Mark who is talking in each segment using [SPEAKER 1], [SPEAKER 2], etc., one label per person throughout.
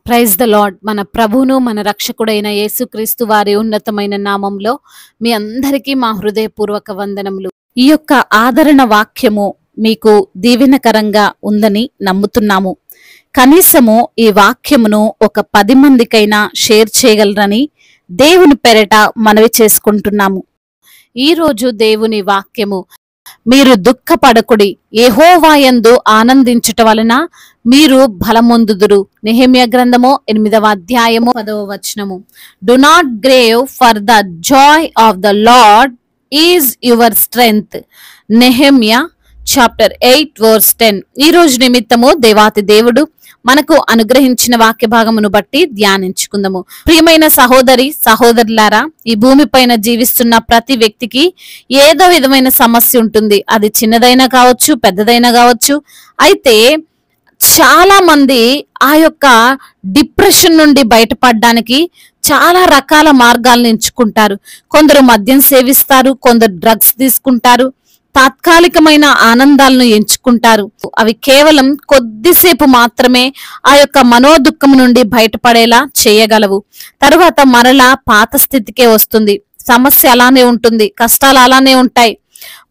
[SPEAKER 1] Praise the lord. మన ప్రభువును మన రక్షకుడైన యేసుక్రీస్తు వారి ఉన్నతమైన నామంలో మీ అందరికీ మా హృదయపూర్వక వందనములు. ఈ యొక్క ఆదరణ వాక్యము మీకు దీవెనకరంగా ఉందని నమ్ముతున్నాము. కనీసము ఈ వాక్యమును ఒక 10 మందికైనా షేర్ చేయగలరని దేవుని పేరట మనవి చేసుకుంటున్నాము. ఈరోజు దేవుని వాక్యము, మీరు దుఃఖపడకుడి, యెహోవా యందు ఆనందించుట వలన మీరు బలమొందుదురు. నెహెమ్యా గ్రంథము 8వ అధ్యాయము 10వ వచనము. Do not grieve, for the joy of the Lord is your strength. Nehemiah chapter 8 verse 10. ఈ రోజు నిమిత్తము దేవాతి దేవుడు మనకు అనుగ్రహించిన వాక్య భాగమును బట్టి ధ్యానించుకుందాము. ప్రియమైన సహోదరి సహోదరులారా, ఈ భూమిపైన జీవిస్తున్న ప్రతి వ్యక్తికి ఏదో విధమైన సమస్య ఉంటుంది. అది చిన్నదైనా కావచ్చు, పెద్దదైనా కావచ్చు. అయితే చాలా మంది ఆ యొక్క డిప్రెషన్ నుండి బయటపడడానికి చాలా రకాల మార్గాలను ఎంచుకుంటారు. కొందరు మద్యం సేవిస్తారు, కొందరు డ్రగ్స్ తీసుకుంటారు, తాత్కాలికమైన ఆనందాలను ఎంచుకుంటారు. అవి కేవలం కొద్దిసేపు మాత్రమే ఆ యొక్క మనోదుఖం నుండి బయటపడేలా చేయగలవు. తరువాత మరలా పాత స్థితికే వస్తుంది. సమస్య అలానే ఉంటుంది, కష్టాలు అలానే ఉంటాయి.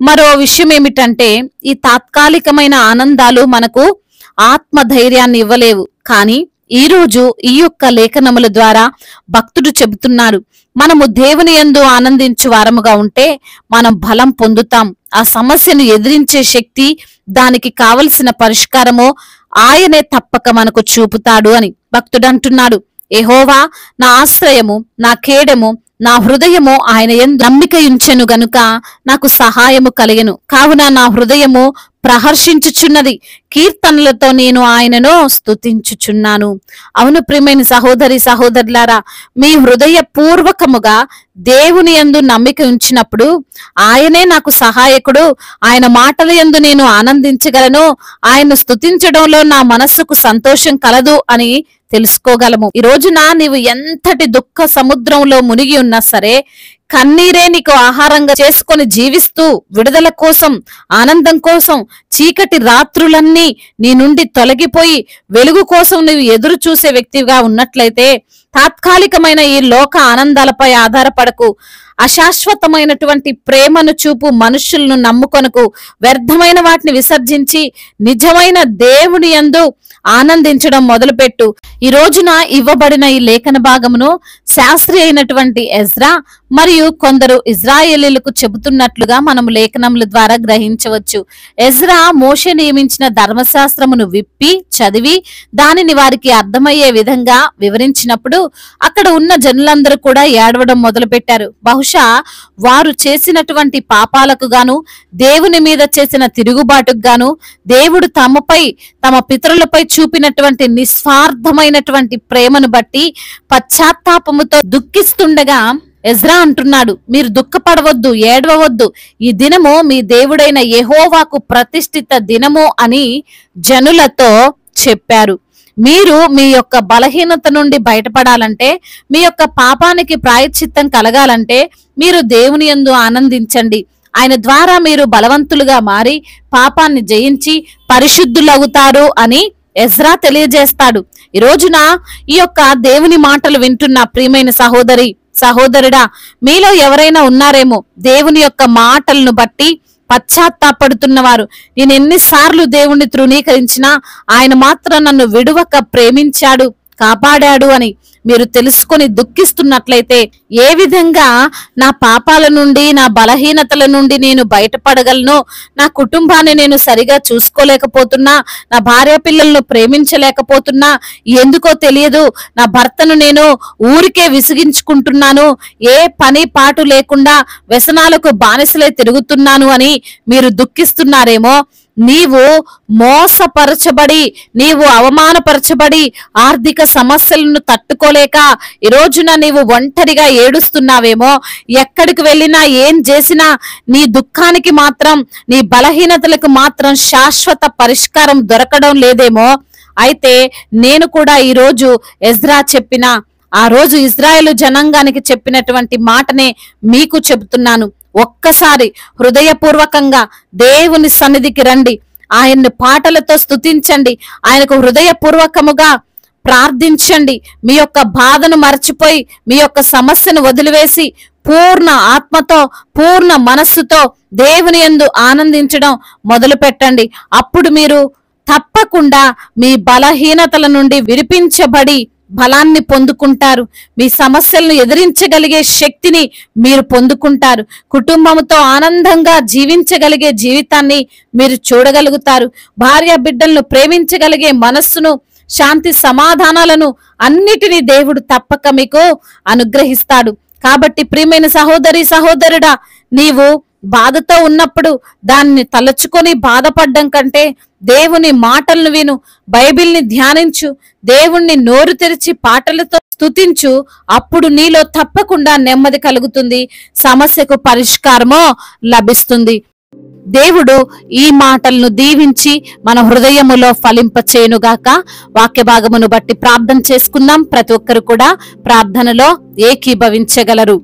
[SPEAKER 1] మరో విషయం ఏమిటంటే, ఈ తాత్కాలికమైన ఆనందాలు మనకు ఆత్మధైర్యాన్ని ఇవ్వలేవు. కానీ ఈ రోజు ఈ యొక్క లేఖనముల ద్వారా భక్తుడు చెబుతున్నారు, మనము దేవుని యందు ఆనందించు వారముగా ఉంటే మనం బలం పొందుతాం. ఆ సమస్యను ఎదిరించే శక్తి, దానికి కావలసిన పరిష్కారము ఆయనే తప్పక మనకు చూపుతాడు అని భక్తుడు అంటున్నాడు. యెహోవా నా ఆశ్రయము, నా కేడము, నా హృదయము ఆయన యందు నమ్మిక ఉంచెను గనుక నాకు సహాయము కలిగెను. కావున నా హృదయము ప్రహర్షించుచున్నది, కీర్తనలతో నేను ఆయనను స్తుతించుచున్నాను. అవును ప్రియమైన సహోదరి సహోదరులారా, మీ హృదయ పూర్వకముగా దేవుని యందు నమ్మిక ఉంచినప్పుడు ఆయనే నాకు సహాయకుడు, ఆయన మాటల యందు నేను ఆనందించగలను, ఆయన స్తుతించడంలో నా మనస్సుకు సంతోషం కలదు అని తెలుసుకోగలము. ఈ రోజున నీవు ఎంతటి దుఃఖ సముద్రంలో మునిగి ఉన్నా సరే, కన్నీరే నీకు ఆహారంగా చేసుకొని జీవిస్తూ విడుదల కోసం, ఆనందం కోసం చీకటి రాత్రులన్నీ నీ నుండి తొలగిపోయి వెలుగు కోసం నువ్వు ఎదురు చూసే వ్యక్తిగా ఉన్నట్లయితే, తాత్కాలికమైన ఈ లోక ఆనందాలపై ఆధారపడకు. అశాశ్వతమైనటువంటి ప్రేమను చూపు మనుషులను నమ్ముకొనకు. వ్యర్థమైన వాటిని విసర్జించి నిజమైన దేవుని యందు ఆనందించడం మొదలుపెట్టు. ఈ రోజున ఇవ్వబడిన ఈ లేఖన భాగమును శాస్త్రి అయినటువంటి ఎజ్రా మరియు కొందరు ఇజ్రాయేలీలకు చెబుతున్నట్లుగా మనము లేఖనముల ద్వారా గ్రహించవచ్చు. ఎజ్రా మోషే నియమించిన ధర్మశాస్త్రమును విప్పి చదివి దానిని వారికి అర్థమయ్యే విధంగా వివరించినప్పుడు అక్కడ ఉన్న జనులందరూ కూడా ఏడవడం మొదలుపెట్టారు. బహుశా వారు చేసినటువంటి పాపాలకు గాను, దేవుని మీద చేసిన తిరుగుబాటుకు గాను, దేవుడు తమపై, తమ పితరులపై చూపినటువంటి నిస్వార్థమైనటువంటి ప్రేమను బట్టి పశ్చాత్తాపముతో దుఃఖిస్తుండగా ఎజ్రా అంటున్నాడు, మీరు దుఃఖపడవద్దు, ఏడవవద్దు, ఈ దినము మీ దేవుడైన యెహోవాకు ప్రతిష్ఠిత దినము అని జనులతో చెప్పారు. మీరు మీ యొక్క బలహీనత నుండి బయటపడాలంటే, మీ యొక్క పాపానికి ప్రాయశ్చిత్తం కలగాలంటే మీరు దేవుని యందు ఆనందించండి. ఆయన ద్వారా మీరు బలవంతులుగా మారి పాపాన్ని జయించి పరిశుద్ధులవుతారు అని ఎజ్రా తెలియజేస్తాడు. ఈ రోజున ఈ యొక్క దేవుని మాటలు వింటున్న ప్రియమైన సహోదరి సహోదరుడా, మీలో ఎవరైనా ఉన్నారేమో దేవుని యొక్క మాటలను బట్టి పశ్చాత్తాపడుతున్నవారు. నేను ఎన్నిసార్లు దేవుణ్ణి తృణీకరించినా ఆయన మాత్రం నన్ను విడువక ప్రేమించాడు, కాపాడాడు అని మీరు తెలుసుకొని దుఃఖిస్తున్నట్లయితే, ఏ విధంగా నా పాపాల నుండి, నా బలహీనతల నుండి నేను బయటపడగలను, నా కుటుంబాన్ని నేను సరిగా చూసుకోలేకపోతున్నా, నా భార్య పిల్లలను ప్రేమించలేకపోతున్నా, ఎందుకో తెలియదు, నా భర్తను నేను ఊరికే విసిగించుకుంటున్నాను, ఏ పని పాటు లేకుండా వ్యసనాలకు బానిసలే తిరుగుతున్నాను అని మీరు దుఃఖిస్తున్నారేమో, నీవు మోసపరచబడి, నీవు అవమానపరచబడి, ఆర్థిక సమస్యలను తట్టుకోలేక ఈ రోజున నీవు ఒంటరిగా ఏడుస్తున్నావేమో, ఎక్కడికి వెళ్ళినా ఏం చేసినా నీ దుఃఖానికి మాత్రం, నీ బలహీనతలకు మాత్రం శాశ్వత పరిష్కారం దొరకడం లేదేమో. అయితే నేను కూడా ఈరోజు ఎజ్రా చెప్పిన, ఆ రోజు ఇజ్రాయేలు జనాంగానికి చెప్పినటువంటి మాటనే మీకు చెబుతున్నాను. ఒక్కసారి హృదయపూర్వకంగా దేవుని సన్నిధికి రండి, ఆయన్ని పాటలతో స్తుతించండి, ఆయనకు హృదయపూర్వకముగా ప్రార్థించండి. మీ యొక్క బాధను మర్చిపోయి మీ యొక్క సమస్యను వదిలివేసి పూర్ణ ఆత్మతో పూర్ణ మనస్సుతో దేవుని యందు ఆనందించడం మొదలు పెట్టండి. అప్పుడు మీరు తప్పకుండా మీ బలహీనతల నుండి విడిపించబడి బలాన్ని పొందుకుంటారు. మీ సమస్యలను ఎదిరించగలిగే శక్తిని మీరు పొందుకుంటారు. కుటుంబంతో ఆనందంగా జీవించగలిగే జీవితాన్ని మీరు చూడగలుగుతారు. భార్య బిడ్డలను ప్రేమించగలిగే మనస్సును, శాంతి సమాధానాలను అన్నిటినీ దేవుడు తప్పక మీకు అనుగ్రహిస్తాడు. కాబట్టి ప్రియమైన సహోదరి సహోదరుడా, నీవు బాధతో ఉన్నప్పుడు దాన్ని తలచుకొని బాధపడ్డం కంటే దేవుని మాటలను విను, బైబిల్ని ధ్యానించు, దేవుణ్ణి నోరు తెరిచి పాటలతో స్తుతించు. అప్పుడు నీలో తప్పకుండా నెమ్మది కలుగుతుంది, సమస్యకు పరిష్కారమో లభిస్తుంది. దేవుడు ఈ మాటలను దీవించి మన హృదయములో ఫలింపచేయునుగాక. వాక్య భాగమును బట్టి ప్రార్థన చేసుకుందాం. ప్రతి ఒక్కరు కూడా ప్రార్థనలో ఏకీభవించగలరు.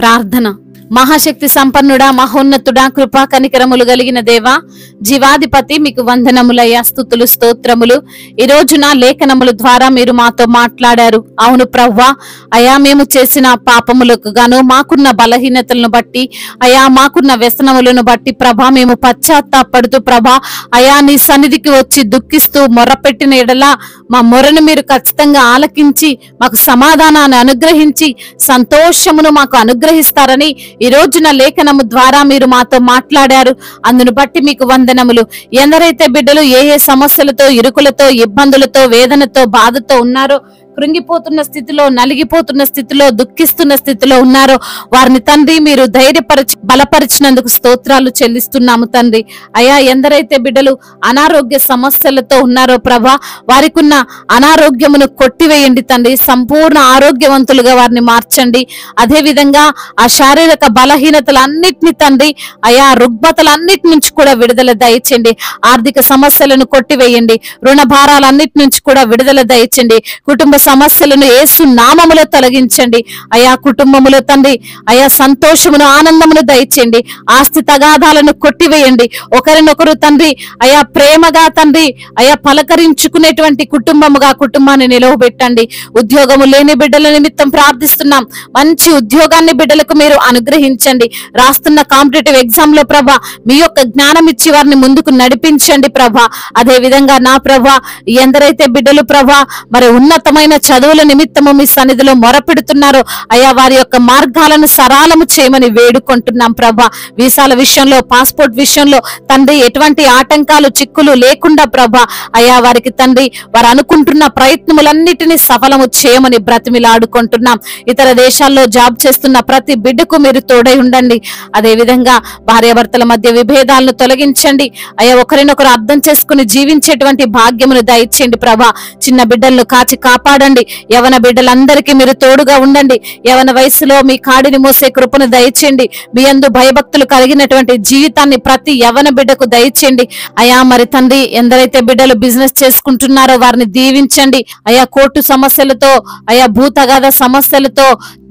[SPEAKER 1] ప్రార్థన. మహాశక్తి సంపన్నుడా, మహోన్నతుడా, కృపా కనికరములు కలిగిన దేవా, జీవాధిపతి, మీకు వందనములయ్యా, స్తుతులు స్తోత్రములు. ఈ రోజున లేఖనముల ద్వారా మీరు మాతో మాట్లాడారు. అవును ప్రవ్వా, అయా మేము చేసిన పాపములకు గాను, మాకున్న బలహీనతలను బట్టి, అయా మాకున్న వ్యసనములను బట్టి ప్రభా మేము పశ్చాత్తాపడుతూ ప్రభా అయా నీ సన్నిధికి వచ్చి దుఃఖిస్తూ మొర్రపెట్టిన ఎడల మా మొరను మీరు ఖచ్చితంగా ఆలకించి మాకు సమాధానాన్ని అనుగ్రహించి సంతోషమును మాకు అనుగ్రహిస్తారని ఈ రోజున లేఖనము ద్వారా మీరు మాతో మాట్లాడారు. అందును బట్టి మీకు వందనములు. ఎందరైతే బిడ్డలు ఏ ఏ సమస్యలతో, ఇరుకులతో, ఇబ్బందులతో, వేదనతో, బాధతో ఉన్నారో, కృంగిపోతున్న స్థితిలో, నలిగిపోతున్న స్థితిలో, దుఃఖిస్తున్న స్థితిలో ఉన్నారో వారిని తండ్రి మీరు ధైర్యపరిచి బలపరిచినందుకు స్తోత్రాలు చెల్లిస్తున్నాము తండ్రి. అయా ఎందరైతే బిడ్డలు అనారోగ్య సమస్యలతో ఉన్నారో ప్రభా వారికి ఉన్న అనారోగ్యమును కొట్టివేయండి తండ్రి. సంపూర్ణ ఆరోగ్యవంతులుగా వారిని మార్చండి. అదే విధంగా ఆ శారీరక బలహీనతలన్నిటిని తండ్రి అయా రుగ్మతలన్నిటి నుంచి కూడా విడుదల దయచేయండి. ఆర్థిక సమస్యలను కొట్టివేయండి. రుణ భారాలన్నిటి నుంచి కూడా విడుదల దయచేయండి. కుటుంబ సమస్యలను యేసు నామములో తొలగించండి. అయా కుటుంబములో తండ్రి అయా సంతోషమును, ఆనందమును దయచేయండి. ఆస్తి తగాదాలను కొట్టివేయండి. ఒకరినొకరు తండ్రి అయా ప్రేమగా తండ్రి అయా పలకరించుకునేటువంటి కుటుంబముగా కుటుంబాన్ని నిలవబెట్టండి. ఉద్యోగము లేని బిడ్డల నిమిత్తం ప్రార్థిస్తున్నాం. మంచి ఉద్యోగాన్ని బిడ్డలకు మీరు అనుగ్రహించండి. రాస్తున్న కాంపిటేటివ్ ఎగ్జామ్ లో ప్రభా మీ యొక్క జ్ఞానం ఇచ్చి వారిని ముందుకు నడిపించండి ప్రభా. అదే విధంగా నా ప్రభా ఎందరైతే బిడ్డలు ప్రభా మరి ఉన్నతమైన చదువుల నిమిత్తము మీ సన్నిధిలో మొరపెడుతున్నారో అయా వారి యొక్క మార్గాలను సరళము చేయమని వేడుకుంటున్నాం ప్రభా. వీసాల విషయంలో, పాస్పోర్ట్ విషయంలో తండ్రి ఎటువంటి ఆటంకాలు, చిక్కులు లేకుండా ప్రభా అయా వారికి తండ్రి వారు అనుకుంటున్న ప్రయత్నములన్నిటినీ సఫలము చేయమని బ్రతిమిలాడుకుంటున్నాం. ఇతర దేశాల్లో జాబ్ చేస్తున్న ప్రతి బిడ్డకు మీరు తోడై ఉండండి. అదే విధంగా భార్యాభర్తల మధ్య విభేదాలను తొలగించండి. అయా ఒకరినొకరు అర్థం చేసుకుని జీవించేటువంటి భాగ్యమును దయచేయండి ప్రభా. చిన్న బిడ్డలను కాచి కాపాడండి. యవన బిడ్డలందరికీ మీరు తోడుగా ఉండండి. యవన వయసులో మీ కాడిని మోసే కృపను దయచేయండి. మీ యందు భయభక్తులు కలిగినటువంటి జీవితాన్ని ప్రతి యవన బిడ్డకు దయచేయండి. అయా మరి తండ్రి ఎందరైతే బిడ్డలు బిజినెస్ చేసుకుంటున్నారో వారిని దీవించండి. అయా కోర్టు సమస్యలతో, అయా భూతగాథ సమస్యలతో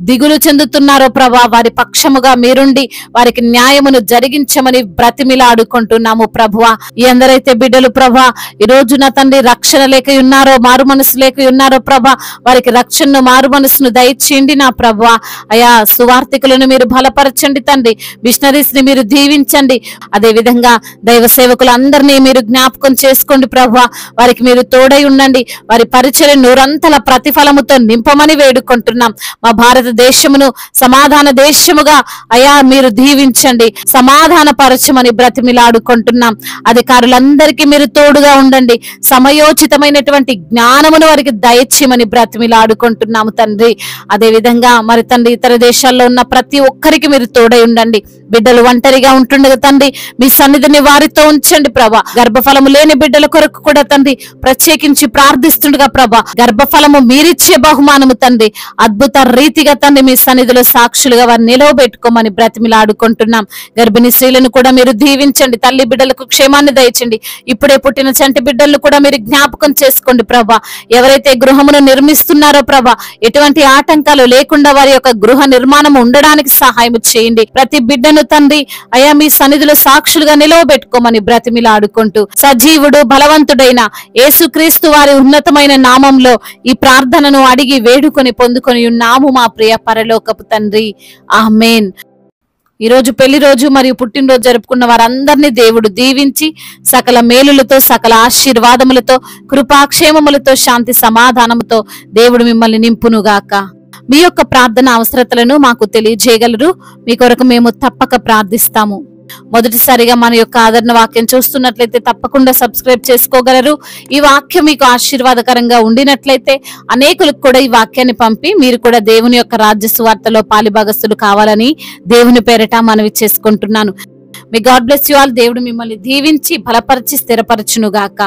[SPEAKER 1] దిగులు చెందుతున్నారో ప్రభా వారి పక్షముగా మీరుండి వారికి న్యాయమును జరిగించమని బ్రతిమిలాడుకుంటున్నాము ప్రభువా. ఎందరైతే బిడ్డలు ప్రభా ఈ రోజున తండ్రి రక్షణ లేక ఉన్నారో, మారు మనసు లేక ఉన్నారో ప్రభా వారికి రక్షణను, మారు మనసును దయచేయండి నా ప్రభువా. అయా సువార్థికులను మీరు బలపరచండి తండ్రి. మిషనరీస్ ని మీరు దీవించండి. అదే విధంగా దైవ సేవకులందరినీ మీరు జ్ఞాపకం చేసుకోండి ప్రభువా. వారికి మీరు తోడై ఉండండి. వారి పరిచర్య నూరంతల ప్రతిఫలముతో నింపమని వేడుకుంటున్నాం. మా భారతదేశమును సమాధాన దేశముగా అయా మీరు దీవించండి, సమాధాన పరచమని బ్రతిమిలాడుకుంటున్నాం. అధికారులందరికీ మీరు తోడుగా ఉండండి. సమయోచితమైనటువంటి జ్ఞానమును వారికి దయచేయమని బ్రతిమిలాడుకుంటున్నాము తండ్రి. అదే విధంగా మరి తండ్రి ఇతర దేశాల్లో ఉన్న ప్రతి ఒక్కరికి మీరు తోడై ఉండండి. బిడ్డలు ఒంటరిగా ఉంటుండగా తండ్రి మీ సన్నిధిని వారితో ఉంచండి ప్రభా. గర్భఫలము లేని బిడ్డల కొరకు కూడా తండ్రి ప్రత్యేకించి ప్రార్థిస్తుండగా ప్రభా గర్భఫలము మీరిచ్చే బహుమానము తండ్రి అద్భుత రీతిగా తండ్రి మీ సన్నిధిలో సాక్షులుగా వారిని నిలవబెట్టుకోమని బ్రతిమిలాడుకుంటున్నాం. గర్భిణీ స్త్రీలను కూడా మీరు దీవించండి. తల్లి బిడ్డలకు క్షేమాన్ని దయచండి. ఇప్పుడే పుట్టిన చంటి బిడ్డలను కూడా మీరు జ్ఞాపకం చేసుకోండి ప్రభా. ఎవరైతే గృహమును ఇల్లు నిర్మిస్తున్నారో ప్రభా, ఎటువంటి ఆటంకాలు లేకుండా వారి యొక్క గృహ నిర్మాణం ఉండడానికి సహాయం చేయండి. ప్రతి బిడ్డను తండ్రి అయా మీ సన్నిధిలో సాక్షులుగా నిలవబెట్టుకోమని బ్రతిమిలాడుకుంటూ సజీవుడు బలవంతుడైన యేసుక్రీస్తు వారి ఉన్నతమైన నామంలో ఈ ప్రార్థనను అడిగి వేడుకొని పొందుకొని ఉన్నాము మా ప్రియ పరలోకపు తండ్రి. ఆమేన్. ఈ రోజు పెళ్లి రోజు మరియు పుట్టినరోజు జరుపుకున్న వారందరినీ దేవుడు దీవించి సకల మేలులతో, సకల ఆశీర్వాదములతో, కృపాక్షేమములతో, శాంతి సమాధానముతో దేవుడు మిమ్మల్ని నింపునుగాక. మీ యొక్క ప్రార్థన అవసరతలను మాకు తెలియజేయగలరు. మీ కొరకు మేము తప్పక ప్రార్థిస్తాము. మొదటిసారిగా మన యొక్క ఆదరణ వాక్యం చూస్తున్నట్లయితే తప్పకుండా సబ్స్క్రైబ్ చేసుకోగలరు. ఈ వాక్యం మీకు ఆశీర్వాదకరంగా ఉండినట్లయితే అనేకులకు కూడా ఈ వాక్యాన్ని పంపి మీరు కూడా దేవుని యొక్క రాజ్య సువార్తలో పాలిభాగస్తులు కావాలని దేవుని పేరట మనవి చేసుకుంటున్నాను. May God bless you all. దేవుడు మిమ్మల్ని దీవించి బలపరిచి స్థిరపరచునుగాక.